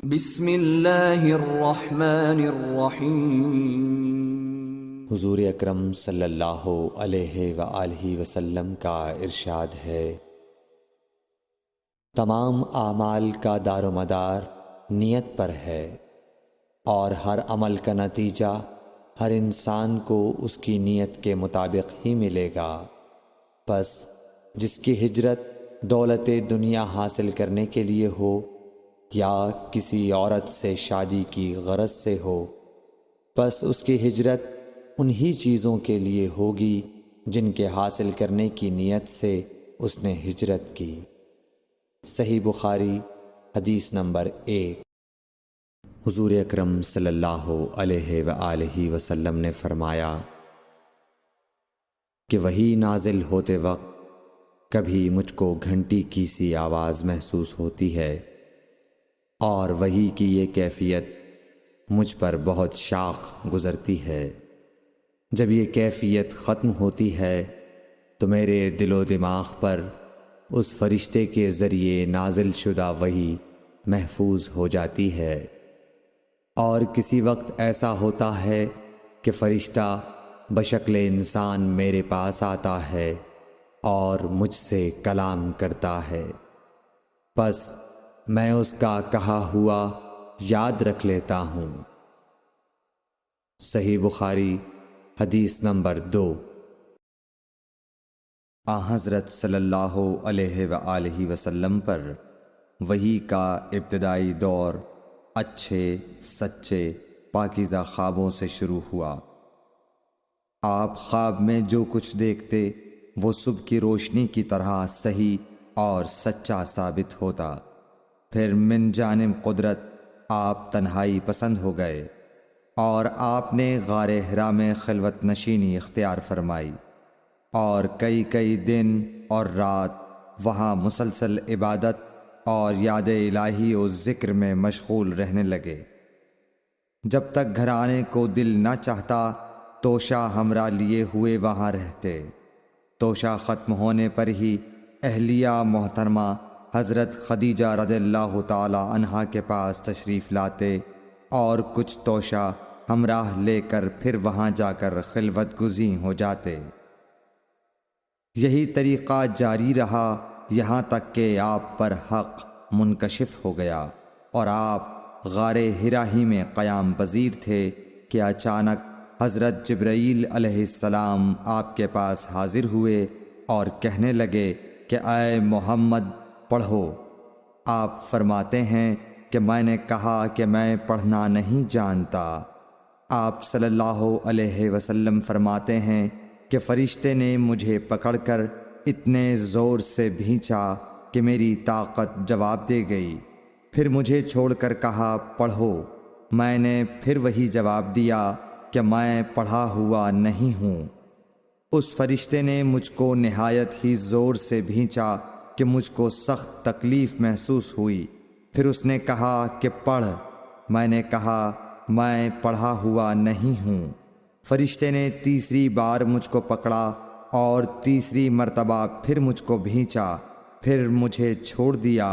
بسم اللہ الرحمن الرحیم۔ حضور اکرم صلی اللہ علیہ وآلہ وسلم کا ارشاد ہے، تمام اعمال کا دار و مدار نیت پر ہے، اور ہر عمل کا نتیجہ ہر انسان کو اس کی نیت کے مطابق ہی ملے گا۔ پس جس کی ہجرت دولت دنیا حاصل کرنے کے لیے ہو یا کسی عورت سے شادی کی غرض سے ہو، پس اس کی ہجرت انہی چیزوں کے لیے ہوگی جن کے حاصل کرنے کی نیت سے اس نے ہجرت کی۔ صحیح بخاری حدیث نمبر 1۔ حضور اکرم صلی اللہ علیہ وآلہ وسلم نے فرمایا کہ وحی نازل ہوتے وقت کبھی مجھ کو گھنٹی کی سی آواز محسوس ہوتی ہے، اور وحی کی یہ کیفیت مجھ پر بہت شاق گزرتی ہے۔ جب یہ کیفیت ختم ہوتی ہے تو میرے دل و دماغ پر اس فرشتے کے ذریعے نازل شدہ وحی محفوظ ہو جاتی ہے، اور کسی وقت ایسا ہوتا ہے کہ فرشتہ بشکل انسان میرے پاس آتا ہے اور مجھ سے کلام کرتا ہے، پس میں اس کا کہا ہوا یاد رکھ لیتا ہوں۔ صحیح بخاری حدیث نمبر 2۔ حضرت صلی اللہ علیہ وآلہ وسلم پر وحی کا ابتدائی دور اچھے سچے پاکیزہ خوابوں سے شروع ہوا۔ آپ خواب میں جو کچھ دیکھتے وہ صبح کی روشنی کی طرح صحیح اور سچا ثابت ہوتا۔ پھر من جانب قدرت آپ تنہائی پسند ہو گئے، اور آپ نے غار حرا میں خلوت نشینی اختیار فرمائی، اور کئی دن اور رات وہاں مسلسل عبادت اور یاد الہی و ذکر میں مشغول رہنے لگے۔ جب تک گھر آنے کو دل نہ چاہتا توشہ ہمراہ لیے ہوئے وہاں رہتے۔ توشہ ختم ہونے پر ہی اہلیہ محترمہ حضرت خدیجہ رضی اللہ تعالی عنہا کے پاس تشریف لاتے، اور کچھ توشہ ہمراہ لے کر پھر وہاں جا کر خلوت گزین ہو جاتے۔ یہی طریقہ جاری رہا یہاں تک کہ آپ پر حق منکشف ہو گیا، اور آپ غار حرا ہی میں قیام پذیر تھے کہ اچانک حضرت جبرائیل علیہ السلام آپ کے پاس حاضر ہوئے اور کہنے لگے کہ اے محمد پڑھو۔ آپ فرماتے ہیں کہ میں نے کہا کہ میں پڑھنا نہیں جانتا۔ آپ صلی اللہ علیہ وسلم فرماتے ہیں کہ فرشتے نے مجھے پکڑ کر اتنے زور سے بھینچا کہ میری طاقت جواب دے گئی۔ پھر مجھے چھوڑ کر کہا پڑھو۔ میں نے پھر وہی جواب دیا کہ میں پڑھا ہوا نہیں ہوں۔ اس فرشتے نے مجھ کو نہایت ہی زور سے بھینچا کہ مجھ کو سخت تکلیف محسوس ہوئی۔ پھر اس نے کہا کہ پڑھ۔ میں نے کہا میں پڑھا ہوا نہیں ہوں۔ فرشتے نے تیسری بار مجھ کو پکڑا اور تیسری مرتبہ پھر مجھ کو بھینچا، پھر مجھے چھوڑ دیا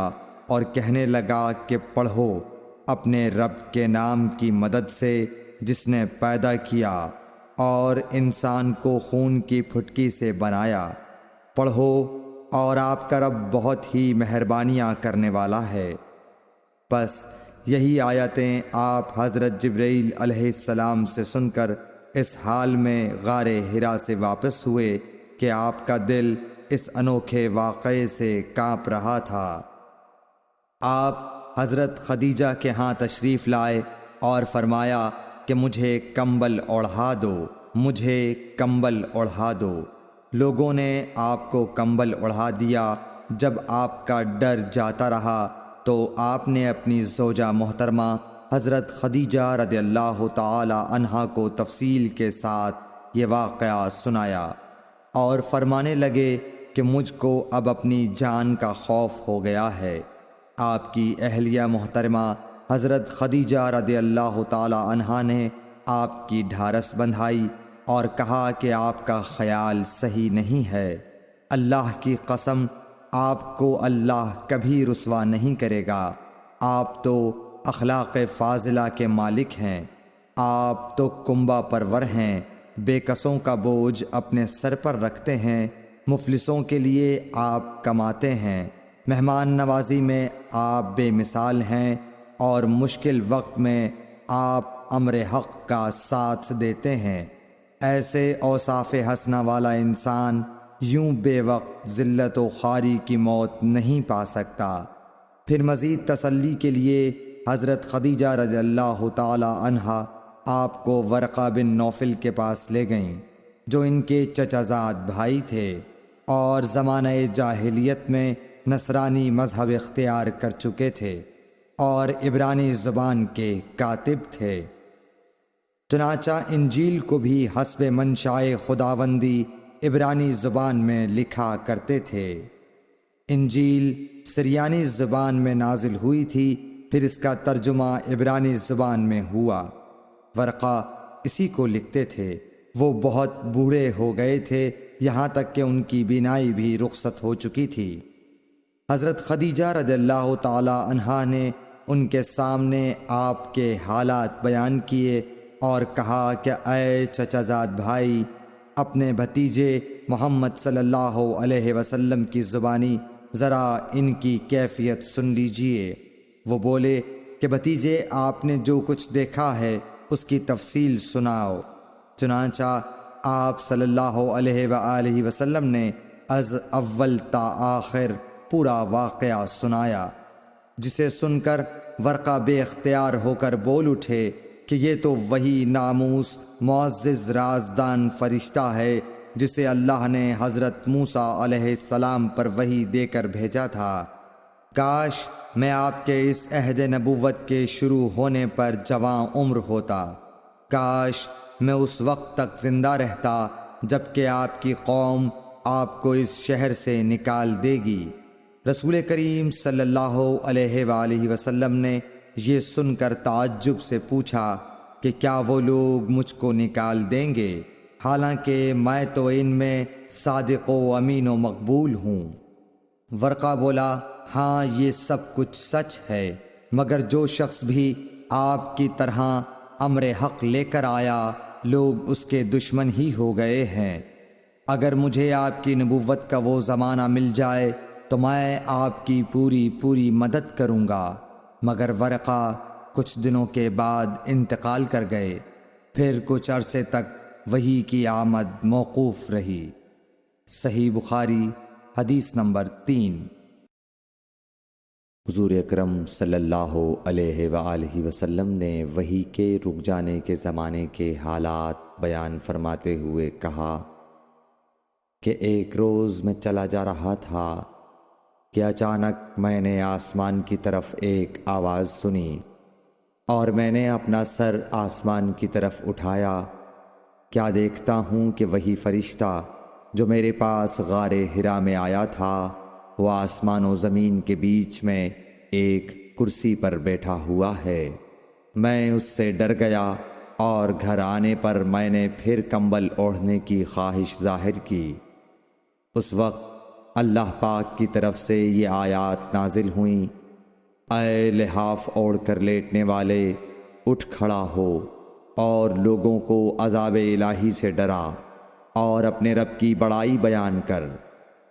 اور کہنے لگا کہ پڑھو اپنے رب کے نام کی مدد سے جس نے پیدا کیا اور انسان کو خون کی پھٹکی سے بنایا۔ پڑھو اور آپ کا رب بہت ہی مہربانیاں کرنے والا ہے۔ بس یہی آیتیں آپ حضرت جبرائیل علیہ السلام سے سن کر اس حال میں غار حرا سے واپس ہوئے کہ آپ کا دل اس انوکھے واقعے سے کانپ رہا تھا۔ آپ حضرت خدیجہ کے ہاں تشریف لائے اور فرمایا کہ مجھے کمبل اوڑھا دو، مجھے کمبل اوڑھا دو۔ لوگوں نے آپ کو کمبل اوڑھا دیا۔ جب آپ کا ڈر جاتا رہا تو آپ نے اپنی زوجہ محترمہ حضرت خدیجہ رضی اللہ تعالی عنہا کو تفصیل کے ساتھ یہ واقعہ سنایا، اور فرمانے لگے کہ مجھ کو اب اپنی جان کا خوف ہو گیا ہے۔ آپ کی اہلیہ محترمہ حضرت خدیجہ رضی اللہ تعالی عنہا نے آپ کی ڈھارس بندھائی اور کہا کہ آپ کا خیال صحیح نہیں ہے۔ اللہ کی قسم آپ کو اللہ کبھی رسوا نہیں کرے گا۔ آپ تو اخلاق فاضلہ کے مالک ہیں، آپ تو کنبہ پرور ہیں، بے کسوں کا بوجھ اپنے سر پر رکھتے ہیں، مفلسوں کے لیے آپ کماتے ہیں، مہمان نوازی میں آپ بے مثال ہیں، اور مشکل وقت میں آپ امر حق کا ساتھ دیتے ہیں۔ ایسے اوصاف حسنہ والا انسان یوں بے وقت ذلت و خواری کی موت نہیں پا سکتا۔ پھر مزید تسلی کے لیے حضرت خدیجہ رضی اللہ تعالی عنہا آپ کو ورقہ بن نوفل کے پاس لے گئیں، جو ان کے چچا زاد بھائی تھے اور زمانہ جاہلیت میں نصرانی مذہب اختیار کر چکے تھے اور عبرانی زبان کے کاتب تھے۔ چنانچہ انجیل کو بھی حسب منشائے خداوندی عبرانی زبان میں لکھا کرتے تھے۔ انجیل سریانی زبان میں نازل ہوئی تھی، پھر اس کا ترجمہ عبرانی زبان میں ہوا۔ ورقہ اسی کو لکھتے تھے۔ وہ بہت بوڑھے ہو گئے تھے، یہاں تک کہ ان کی بینائی بھی رخصت ہو چکی تھی۔ حضرت خدیجہ رضی اللہ تعالی عنہا نے ان کے سامنے آپ کے حالات بیان کیے اور کہا کہ اے چچا زاد بھائی، اپنے بھتیجے محمد صلی اللہ علیہ وسلم کی زبانی ذرا ان کی کیفیت سن لیجئے۔ وہ بولے کہ بھتیجے، آپ نے جو کچھ دیکھا ہے اس کی تفصیل سناؤ۔ چنانچہ آپ صلی اللہ علیہ وآلہ وسلم نے از اول تا آخر پورا واقعہ سنایا، جسے سن کر ورقہ بے اختیار ہو کر بول اٹھے کہ یہ تو وہی ناموس معزز رازدان فرشتہ ہے جسے اللہ نے حضرت موسیٰ علیہ السلام پر وحی دے کر بھیجا تھا۔ کاش میں آپ کے اس عہد نبوت کے شروع ہونے پر جواں عمر ہوتا، کاش میں اس وقت تک زندہ رہتا جب کہ آپ کی قوم آپ کو اس شہر سے نکال دے گی۔ رسول کریم صلی اللہ علیہ وآلہ وسلم نے یہ سن کر تعجب سے پوچھا کہ کیا وہ لوگ مجھ کو نکال دیں گے، حالانکہ میں تو ان میں صادق و امین و مقبول ہوں۔ ورقہ بولا، ہاں یہ سب کچھ سچ ہے، مگر جو شخص بھی آپ کی طرح امر حق لے کر آیا لوگ اس کے دشمن ہی ہو گئے ہیں۔ اگر مجھے آپ کی نبوت کا وہ زمانہ مل جائے تو میں آپ کی پوری مدد کروں گا۔ مگر ورقہ کچھ دنوں کے بعد انتقال کر گئے، پھر کچھ عرصے تک وحی کی آمد موقوف رہی۔ صحیح بخاری حدیث نمبر 3۔ حضور اکرم صلی اللہ علیہ وآلہ وسلم نے وحی کے رک جانے کے زمانے کے حالات بیان فرماتے ہوئے کہا کہ ایک روز میں چلا جا رہا تھا کہ اچانک میں نے آسمان کی طرف ایک آواز سنی اور میں نے اپنا سر آسمان کی طرف اٹھایا۔ کیا دیکھتا ہوں کہ وہی فرشتہ جو میرے پاس غار حرا میں آیا تھا وہ آسمان و زمین کے بیچ میں ایک کرسی پر بیٹھا ہوا ہے۔ میں اس سے ڈر گیا اور گھر آنے پر میں نے پھر کمبل اوڑھنے کی خواہش ظاہر کی۔ اس وقت اللہ پاک کی طرف سے یہ آیات نازل ہوئیں، اے لحاف اوڑھ کر لیٹنے والے، اٹھ کھڑا ہو اور لوگوں کو عذاب الہی سے ڈرا، اور اپنے رب کی بڑائی بیان کر،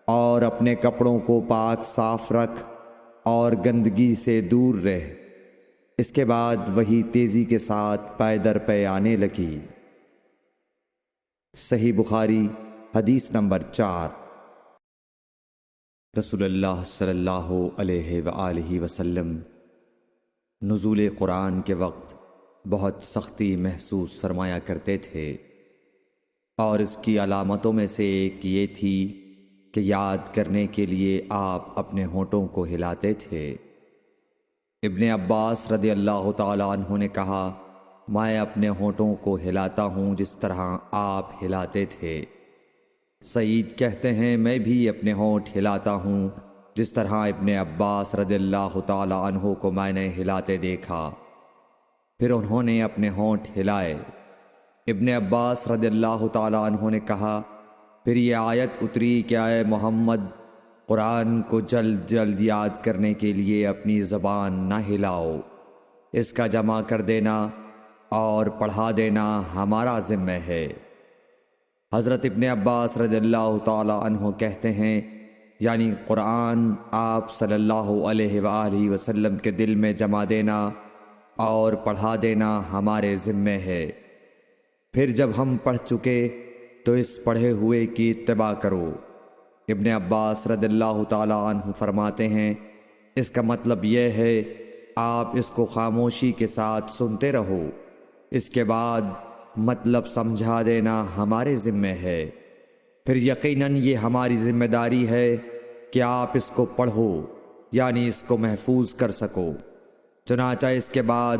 اور اپنے کپڑوں کو پاک صاف رکھ اور گندگی سے دور رہ۔ اس کے بعد وہی تیزی کے ساتھ پے در پے آنے لگی۔ صحیح بخاری حدیث نمبر 4۔ رسول اللہ صلی اللہ علیہ وآلہ وسلم نزول قرآن کے وقت بہت سختی محسوس فرمایا کرتے تھے، اور اس کی علامتوں میں سے ایک یہ تھی کہ یاد کرنے کے لیے آپ اپنے ہونٹوں کو ہلاتے تھے۔ ابن عباس رضی اللہ تعالیٰ عنہ نے کہا، میں اپنے ہونٹوں کو ہلاتا ہوں جس طرح آپ ہلاتے تھے۔ سعید کہتے ہیں، میں بھی اپنے ہونٹ ہلاتا ہوں جس طرح ابن عباس رضی اللہ تعالیٰ عنہ کو میں نے ہلاتے دیکھا۔ پھر انہوں نے اپنے ہونٹ ہلائے۔ ابن عباس رضی اللہ تعالیٰ عنہ نے کہا، پھر یہ آیت اتری کہ اے محمد، قرآن کو جلد جلد یاد کرنے کے لیے اپنی زبان نہ ہلاؤ۔ اس کا جمع کر دینا اور پڑھا دینا ہمارا ذمہ ہے۔ حضرت ابن عباس رضی اللہ تعالی عنہ کہتے ہیں، یعنی قرآن آپ صلی اللہ علیہ وآلہ وسلم کے دل میں جمع دینا اور پڑھا دینا ہمارے ذمہ ہے۔ پھر جب ہم پڑھ چکے تو اس پڑھے ہوئے کی اتباع کرو۔ ابن عباس رضی اللہ تعالی عنہ فرماتے ہیں، اس کا مطلب یہ ہے آپ اس کو خاموشی کے ساتھ سنتے رہو، اس کے بعد مطلب سمجھا دینا ہمارے ذمہ ہے۔ پھر یقیناً یہ ہماری ذمہ داری ہے کہ آپ اس کو پڑھو، یعنی اس کو محفوظ کر سکو۔ چنانچہ اس کے بعد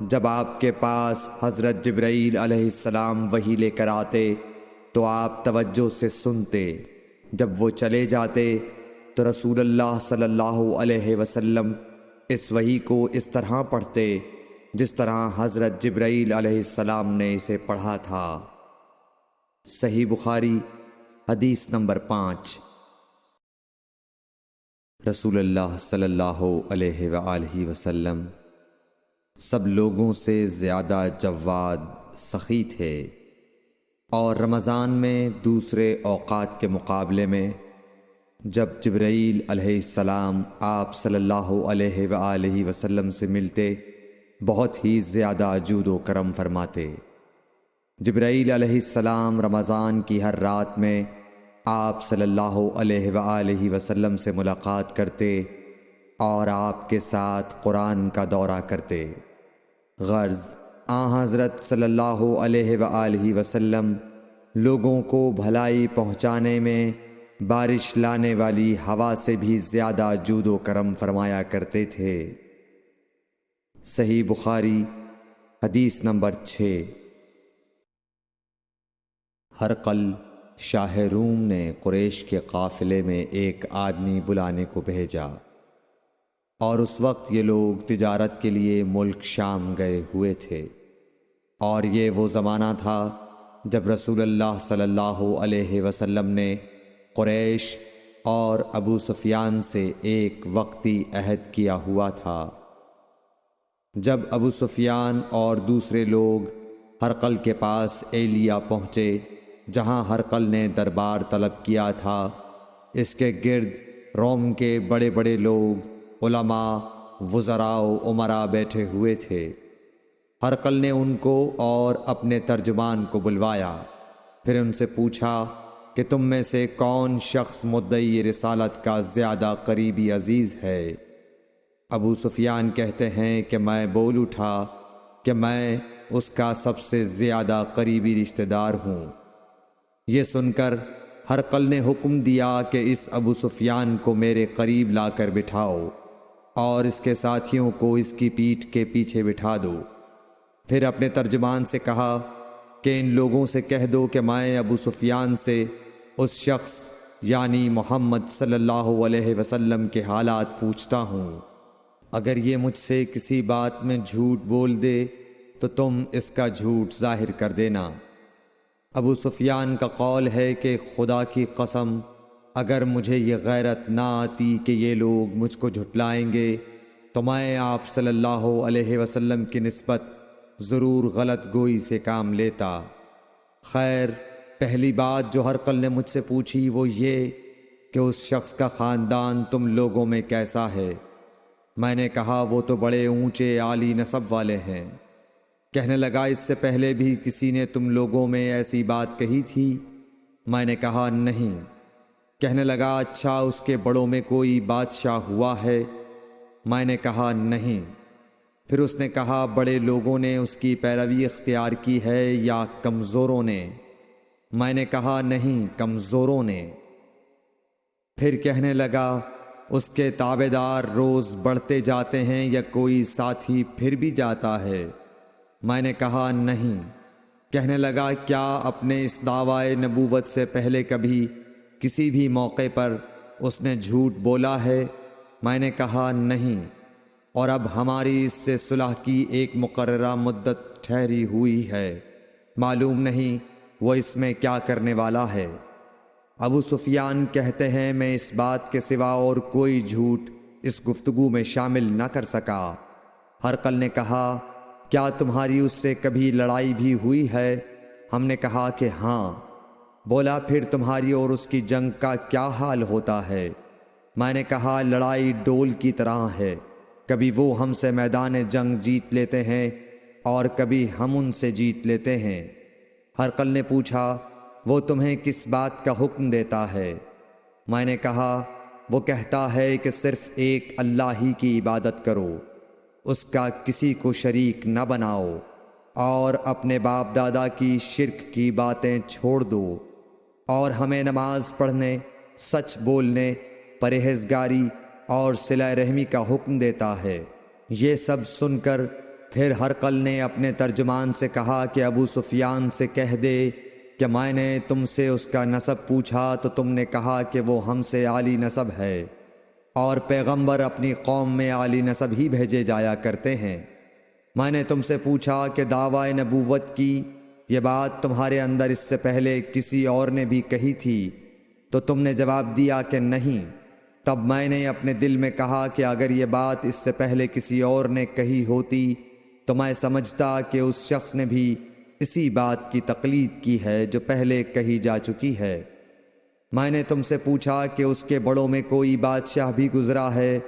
جب آپ کے پاس حضرت جبرائیل علیہ السلام وحی لے کر آتے تو آپ توجہ سے سنتے۔ جب وہ چلے جاتے تو رسول اللہ صلی اللہ علیہ وسلم اس وحی کو اس طرح پڑھتے جس طرح حضرت جبرائیل علیہ السلام نے اسے پڑھا تھا۔ صحیح بخاری حدیث نمبر 5۔ رسول اللہ صلی اللہ علیہ وآلہ وسلم سب لوگوں سے زیادہ جواد سخی تھے، اور رمضان میں دوسرے اوقات کے مقابلے میں جب جبرائیل علیہ السلام آپ صلی اللہ علیہ وآلہ وسلم سے ملتے بہت ہی زیادہ جود و کرم فرماتے۔ جبرائیل علیہ السلام رمضان کی ہر رات میں آپ صلی اللہ علیہ وآلہ وسلم سے ملاقات کرتے اور آپ کے ساتھ قرآن کا دورہ کرتے۔ غرض حضرت صلی اللہ علیہ وآلہ وسلم لوگوں کو بھلائی پہنچانے میں بارش لانے والی ہوا سے بھی زیادہ جود و کرم فرمایا کرتے تھے۔ صحیح بخاری حدیث نمبر 6۔ ہرقل شاہ روم نے قریش کے قافلے میں ایک آدمی بلانے کو بھیجا، اور اس وقت یہ لوگ تجارت کے لیے ملک شام گئے ہوئے تھے، اور یہ وہ زمانہ تھا جب رسول اللہ صلی اللہ علیہ وسلم نے قریش اور ابو سفیان سے ایک وقتی عہد کیا ہوا تھا۔ جب ابو سفیان اور دوسرے لوگ ہرقل کے پاس ایلیا پہنچے جہاں ہرقل نے دربار طلب کیا تھا، اس کے گرد روم کے بڑے بڑے لوگ، علماء، وزراء و امراء بیٹھے ہوئے تھے۔ ہرقل نے ان کو اور اپنے ترجمان کو بلوایا، پھر ان سے پوچھا کہ تم میں سے کون شخص مدعی رسالت کا زیادہ قریبی عزیز ہے؟ ابو سفیان کہتے ہیں کہ میں بول اٹھا کہ میں اس کا سب سے زیادہ قریبی رشتہ دار ہوں۔ یہ سن کر ہرقل نے حکم دیا کہ اس ابو سفیان کو میرے قریب لا کر بٹھاؤ اور اس کے ساتھیوں کو اس کی پیٹھ کے پیچھے بٹھا دو۔ پھر اپنے ترجمان سے کہا کہ ان لوگوں سے کہہ دو کہ میں ابو سفیان سے اس شخص یعنی محمد صلی اللہ علیہ وسلم کے حالات پوچھتا ہوں، اگر یہ مجھ سے کسی بات میں جھوٹ بول دے تو تم اس کا جھوٹ ظاہر کر دینا۔ ابو سفیان کا قول ہے کہ خدا کی قسم اگر مجھے یہ غیرت نہ آتی کہ یہ لوگ مجھ کو جھٹلائیں گے تو میں آپ صلی اللہ علیہ وسلم کی نسبت ضرور غلط گوئی سے کام لیتا۔ خیر، پہلی بات جو ہرقل نے مجھ سے پوچھی وہ یہ کہ اس شخص کا خاندان تم لوگوں میں کیسا ہے؟ میں نے کہا وہ تو بڑے اونچے عالی نسب والے ہیں۔ کہنے لگا اس سے پہلے بھی کسی نے تم لوگوں میں ایسی بات کہی تھی؟ میں نے کہا نہیں۔ کہنے لگا اچھا اس کے بڑوں میں کوئی بادشاہ ہوا ہے؟ میں نے کہا نہیں۔ پھر اس نے کہا بڑے لوگوں نے اس کی پیروی اختیار کی ہے یا کمزوروں نے؟ میں نے کہا نہیں، کمزوروں نے۔ پھر کہنے لگا اس کے تابعدار روز بڑھتے جاتے ہیں یا کوئی ساتھی پھر بھی جاتا ہے؟ میں نے کہا نہیں۔ کہنے لگا کیا اپنے اس دعوی نبوت سے پہلے کبھی کسی بھی موقع پر اس نے جھوٹ بولا ہے؟ میں نے کہا نہیں، اور اب ہماری اس سے صلح کی ایک مقررہ مدت ٹھہری ہوئی ہے، معلوم نہیں وہ اس میں کیا کرنے والا ہے۔ ابو سفیان کہتے ہیں میں اس بات کے سوا اور کوئی جھوٹ اس گفتگو میں شامل نہ کر سکا۔ ہرقل نے کہا کیا تمہاری اس سے کبھی لڑائی بھی ہوئی ہے؟ ہم نے کہا کہ ہاں۔ بولا پھر تمہاری اور اس کی جنگ کا کیا حال ہوتا ہے؟ میں نے کہا لڑائی ڈول کی طرح ہے، کبھی وہ ہم سے میدان جنگ جیت لیتے ہیں اور کبھی ہم ان سے جیت لیتے ہیں۔ ہرقل نے پوچھا وہ تمہیں کس بات کا حکم دیتا ہے؟ میں نے کہا وہ کہتا ہے کہ صرف ایک اللہ ہی کی عبادت کرو، اس کا کسی کو شریک نہ بناؤ، اور اپنے باپ دادا کی شرک کی باتیں چھوڑ دو، اور ہمیں نماز پڑھنے، سچ بولنے، پرہیزگاری اور صلہ رحمی کا حکم دیتا ہے۔ یہ سب سن کر پھر ہرقل نے اپنے ترجمان سے کہا کہ ابو سفیان سے کہہ دے کہ میں نے تم سے اس کا نسب پوچھا تو تم نے کہا کہ وہ ہم سے عالی نسب ہے، اور پیغمبر اپنی قوم میں عالی نسب ہی بھیجے جایا کرتے ہیں۔ میں نے تم سے پوچھا کہ دعویٰ نبوت کی یہ بات تمہارے اندر اس سے پہلے کسی اور نے بھی کہی تھی؟ تو تم نے جواب دیا کہ نہیں۔ تب میں نے اپنے دل میں کہا کہ اگر یہ بات اس سے پہلے کسی اور نے کہی ہوتی تو میں سمجھتا کہ اس شخص نے بھی اسی بات کی تقلید کی ہے جو پہلے کہی جا چکی ہے۔ میں نے تم سے پوچھا کہ اس کے بڑوں میں کوئی بادشاہ بھی گزرا ہے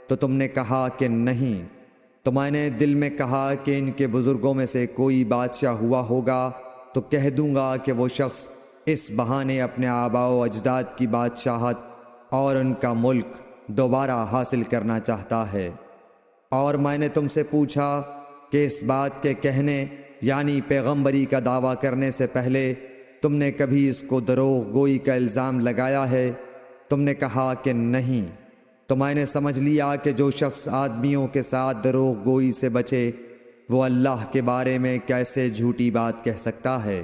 تو تم نے کہا کہ نہیں۔ تو میں نے دل میں کہا کہ ان کے بزرگوں میں سے کوئی بادشاہ ہوا ہوگا تو کہہ دوں گا کہ وہ شخص اس بہانے اپنے آباء و اجداد کی بادشاہت اور ان کا ملک دوبارہ حاصل کرنا چاہتا ہے۔ اور میں نے تم سے پوچھا کہ اس بات کے کہنے یعنی پیغمبری کا دعویٰ کرنے سے پہلے تم نے کبھی اس کو دروغ گوئی کا الزام لگایا ہے؟ تم نے کہا کہ نہیں۔ تو میں نے سمجھ لیا کہ جو شخص آدمیوں کے ساتھ دروغ گوئی سے بچے وہ اللہ کے بارے میں کیسے جھوٹی بات کہہ سکتا ہے۔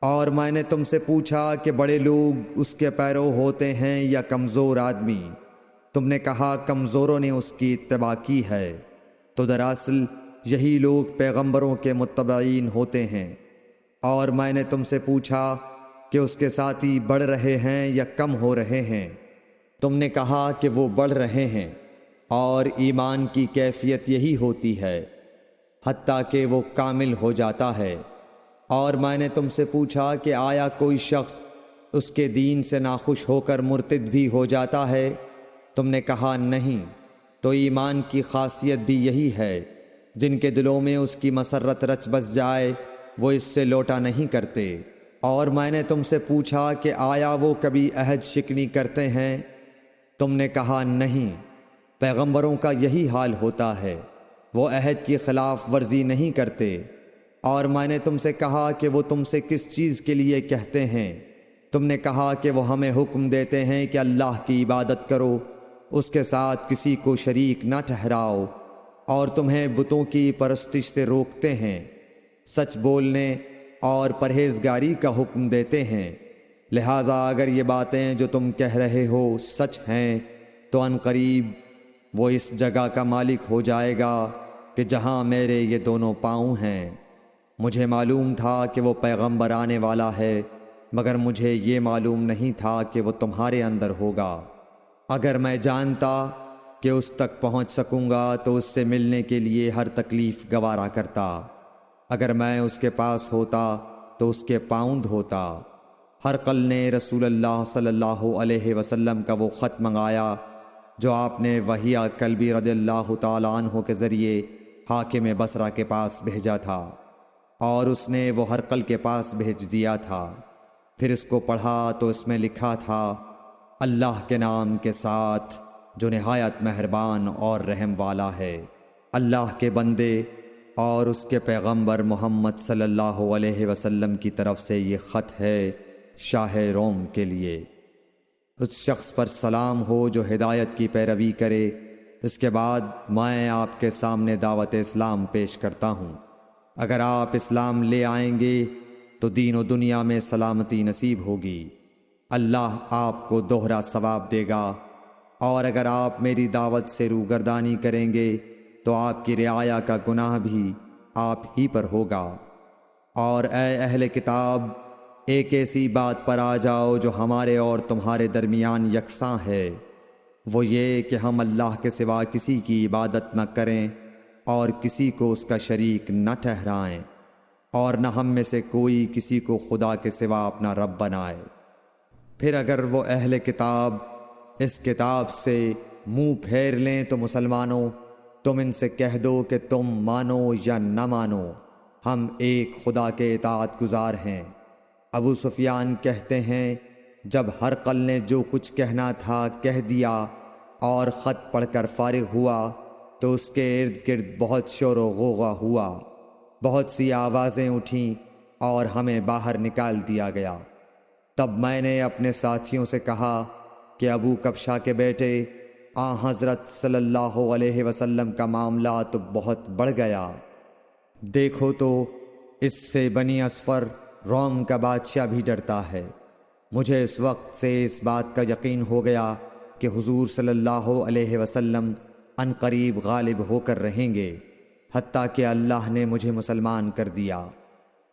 اور میں نے تم سے پوچھا کہ بڑے لوگ اس کے پیرو ہوتے ہیں یا کمزور آدمی؟ تم نے کہا کمزوروں نے اس کی اتباع کی ہے۔ تو دراصل یہی لوگ پیغمبروں کے متبعین ہوتے ہیں۔ اور میں نے تم سے پوچھا کہ اس کے ساتھی بڑھ رہے ہیں یا کم ہو رہے ہیں؟ تم نے کہا کہ وہ بڑھ رہے ہیں، اور ایمان کی کیفیت یہی ہوتی ہے حتیٰ کہ وہ کامل ہو جاتا ہے۔ اور میں نے تم سے پوچھا کہ آیا کوئی شخص اس کے دین سے ناخوش ہو کر مرتد بھی ہو جاتا ہے؟ تم نے کہا نہیں۔ تو ایمان کی خاصیت بھی یہی ہے، جن کے دلوں میں اس کی مسرت رچ بس جائے وہ اس سے لوٹا نہیں کرتے۔ اور میں نے تم سے پوچھا کہ آیا وہ کبھی عہد شکنی کرتے ہیں؟ تم نے کہا نہیں۔ پیغمبروں کا یہی حال ہوتا ہے، وہ عہد کی خلاف ورزی نہیں کرتے۔ اور میں نے تم سے کہا کہ وہ تم سے کس چیز کے لیے کہتے ہیں؟ تم نے کہا کہ وہ ہمیں حکم دیتے ہیں کہ اللہ کی عبادت کرو، اس کے ساتھ کسی کو شریک نہ ٹھہراؤ، اور تمہیں بتوں کی پرستش سے روکتے ہیں، سچ بولنے اور پرہیزگاری کا حکم دیتے ہیں۔ لہٰذا اگر یہ باتیں جو تم کہہ رہے ہو سچ ہیں تو ان قریب وہ اس جگہ کا مالک ہو جائے گا کہ جہاں میرے یہ دونوں پاؤں ہیں۔ مجھے معلوم تھا کہ وہ پیغمبر آنے والا ہے، مگر مجھے یہ معلوم نہیں تھا کہ وہ تمہارے اندر ہوگا۔ اگر میں جانتا کہ اس تک پہنچ سکوں گا تو اس سے ملنے کے لیے ہر تکلیف گوارا کرتا۔ اگر میں اس کے پاس ہوتا تو اس کے پاؤں دھوتا۔ ہرقل نے رسول اللہ صلی اللہ علیہ وسلم کا وہ خط منگایا جو آپ نے وحیہ کلبی رضی اللہ تعالیٰ عنہ کے ذریعے حاکم بصرہ کے پاس بھیجا تھا، اور اس نے وہ ہرقل کے پاس بھیج دیا تھا۔ پھر اس کو پڑھا تو اس میں لکھا تھا، اللہ کے نام کے ساتھ جو نہایت مہربان اور رحم والا ہے۔ اللہ کے بندے اور اس کے پیغمبر محمد صلی اللہ علیہ وسلم کی طرف سے یہ خط ہے شاہ روم کے لیے۔ اس شخص پر سلام ہو جو ہدایت کی پیروی کرے۔ اس کے بعد میں آپ کے سامنے دعوت اسلام پیش کرتا ہوں۔ اگر آپ اسلام لے آئیں گے تو دین و دنیا میں سلامتی نصیب ہوگی، اللہ آپ کو دوہرا ثواب دے گا، اور اگر آپ میری دعوت سے روگردانی کریں گے تو آپ کی رعایا کا گناہ بھی آپ ہی پر ہوگا۔ اور اے اہل کتاب، ایک ایسی بات پر آ جاؤ جو ہمارے اور تمہارے درمیان یکساں ہے، وہ یہ کہ ہم اللہ کے سوا کسی کی عبادت نہ کریں اور کسی کو اس کا شریک نہ ٹھہرائیں، اور نہ ہم میں سے کوئی کسی کو خدا کے سوا اپنا رب بنائے۔ پھر اگر وہ اہل کتاب اس کتاب سے منہ پھیر لیں تو مسلمانوں، تم ان سے کہہ دو کہ تم مانو یا نہ مانو، ہم ایک خدا کے اطاعت گزار ہیں۔ ابو سفیان کہتے ہیں، جب ہرقل نے جو کچھ کہنا تھا کہہ دیا اور خط پڑھ کر فارغ ہوا تو اس کے ارد گرد بہت شور و غوغا ہوا، بہت سی آوازیں اٹھیں اور ہمیں باہر نکال دیا گیا۔ تب میں نے اپنے ساتھیوں سے کہا کہ ابو کبشہ کے بیٹے حضرت صلی اللہ علیہ وسلم کا معاملہ تو بہت بڑھ گیا، دیکھو تو اس سے بنی اصفر روم کا بادشاہ بھی ڈرتا ہے۔ مجھے اس وقت سے اس بات کا یقین ہو گیا کہ حضور صلی اللہ علیہ وسلم ان قریب غالب ہو کر رہیں گے، حتیٰ کہ اللہ نے مجھے مسلمان کر دیا۔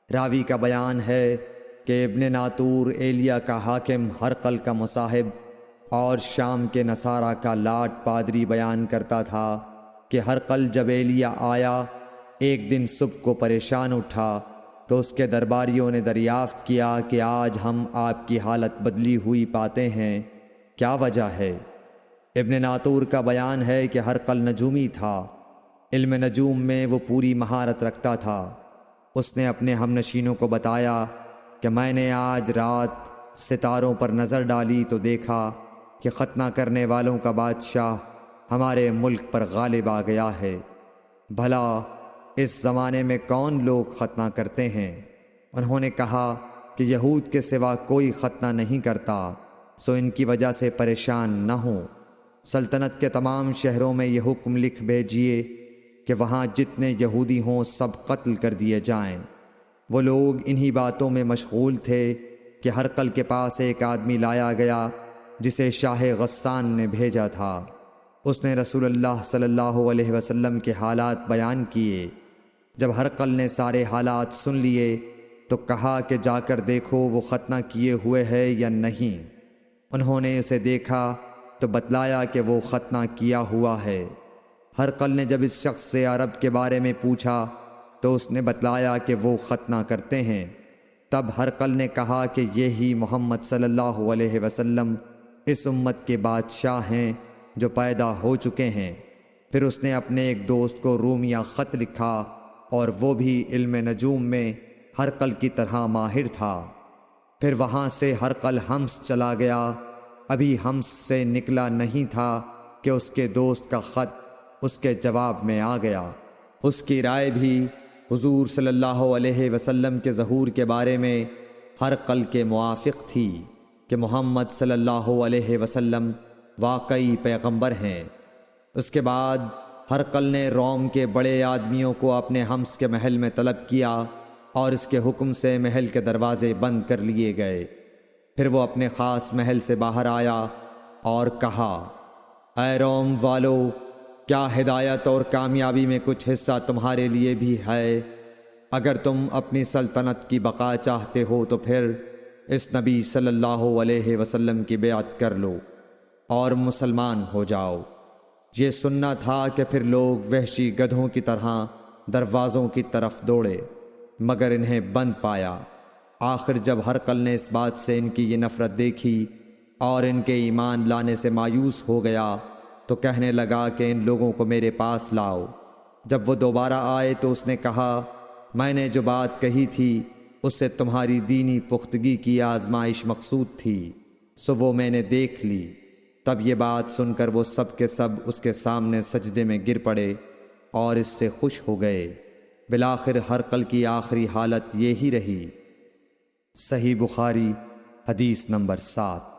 راوی کا بیان ہے کہ ابن ناطور ایلیا کا حاکم ہرقل کا مصاحب اور شام کے نصارہ کا لاٹ پادری بیان کرتا تھا کہ ہرقل جب ایلیا آیا ایک دن صبح کو پریشان اٹھا تو اس کے درباریوں نے دریافت کیا کہ آج ہم آپ کی حالت بدلی ہوئی پاتے ہیں، کیا وجہ ہے؟ ابن ناطور کا بیان ہے کہ ہرقل نجومی تھا، علم نجوم میں وہ پوری مہارت رکھتا تھا۔ اس نے اپنے ہم نشینوں کو بتایا کہ میں نے آج رات ستاروں پر نظر ڈالی تو دیکھا کہ ختنہ کرنے والوں کا بادشاہ ہمارے ملک پر غالب آ گیا ہے۔ بھلا اس زمانے میں کون لوگ ختنہ کرتے ہیں؟ انہوں نے کہا کہ یہود کے سوا کوئی ختنہ نہیں کرتا، سو ان کی وجہ سے پریشان نہ ہوں۔ سلطنت کے تمام شہروں میں یہ حکم لکھ بھیجیے کہ وہاں جتنے یہودی ہوں سب قتل کر دیے جائیں۔ وہ لوگ انہی باتوں میں مشغول تھے کہ ہرقل کے پاس ایک آدمی لایا گیا جسے شاہ غسان نے بھیجا تھا۔ اس نے رسول اللہ صلی اللہ علیہ وسلم کے حالات بیان کیے۔ جب ہرقل نے سارے حالات سن لیے تو کہا کہ جا کر دیکھو وہ ختنہ کیے ہوئے ہے یا نہیں۔ انہوں نے اسے دیکھا تو بتلایا کہ وہ ختنہ کیا ہوا ہے۔ ہرقل نے جب اس شخص سے عرب کے بارے میں پوچھا تو اس نے بتلایا کہ وہ ختنہ کرتے ہیں۔ تب ہرقل نے کہا کہ یہی محمد صلی اللہ علیہ وسلم اس امت کے بادشاہ ہیں جو پیدا ہو چکے ہیں۔ پھر اس نے اپنے ایک دوست کو رومیہ خط لکھا اور وہ بھی علم نجوم میں ہرقل کی طرح ماہر تھا۔ پھر وہاں سے ہرقل حمص چلا گیا۔ ابھی حمص سے نکلا نہیں تھا کہ اس کے دوست کا خط اس کے جواب میں آ گیا۔ اس کی رائے بھی حضور صلی اللہ علیہ وسلم کے ظہور کے بارے میں ہرقل کے موافق تھی کہ محمد صلی اللہ علیہ وسلم واقعی پیغمبر ہیں۔ اس کے بعد ہرقل نے روم کے بڑے آدمیوں کو اپنے حمص کے محل میں طلب کیا اور اس کے حکم سے محل کے دروازے بند کر لیے گئے۔ پھر وہ اپنے خاص محل سے باہر آیا اور کہا، اے روم والو، کیا ہدایت اور کامیابی میں کچھ حصہ تمہارے لیے بھی ہے؟ اگر تم اپنی سلطنت کی بقا چاہتے ہو تو پھر اس نبی صلی اللہ علیہ وسلم کی بیعت کر لو اور مسلمان ہو جاؤ۔ یہ سننا تھا کہ پھر لوگ وحشی گدھوں کی طرح دروازوں کی طرف دوڑے، مگر انہیں بند پایا۔ آخر جب ہرقل نے اس بات سے ان کی یہ نفرت دیکھی اور ان کے ایمان لانے سے مایوس ہو گیا تو کہنے لگا کہ ان لوگوں کو میرے پاس لاؤ۔ جب وہ دوبارہ آئے تو اس نے کہا، میں نے جو بات کہی تھی اس سے تمہاری دینی پختگی کی آزمائش مقصود تھی، سو وہ میں نے دیکھ لی۔ تب یہ بات سن کر وہ سب کے سب اس کے سامنے سجدے میں گر پڑے اور اس سے خوش ہو گئے۔ بالآخر ہرقل کی آخری حالت یہی رہی۔ صحیح بخاری حدیث نمبر 7۔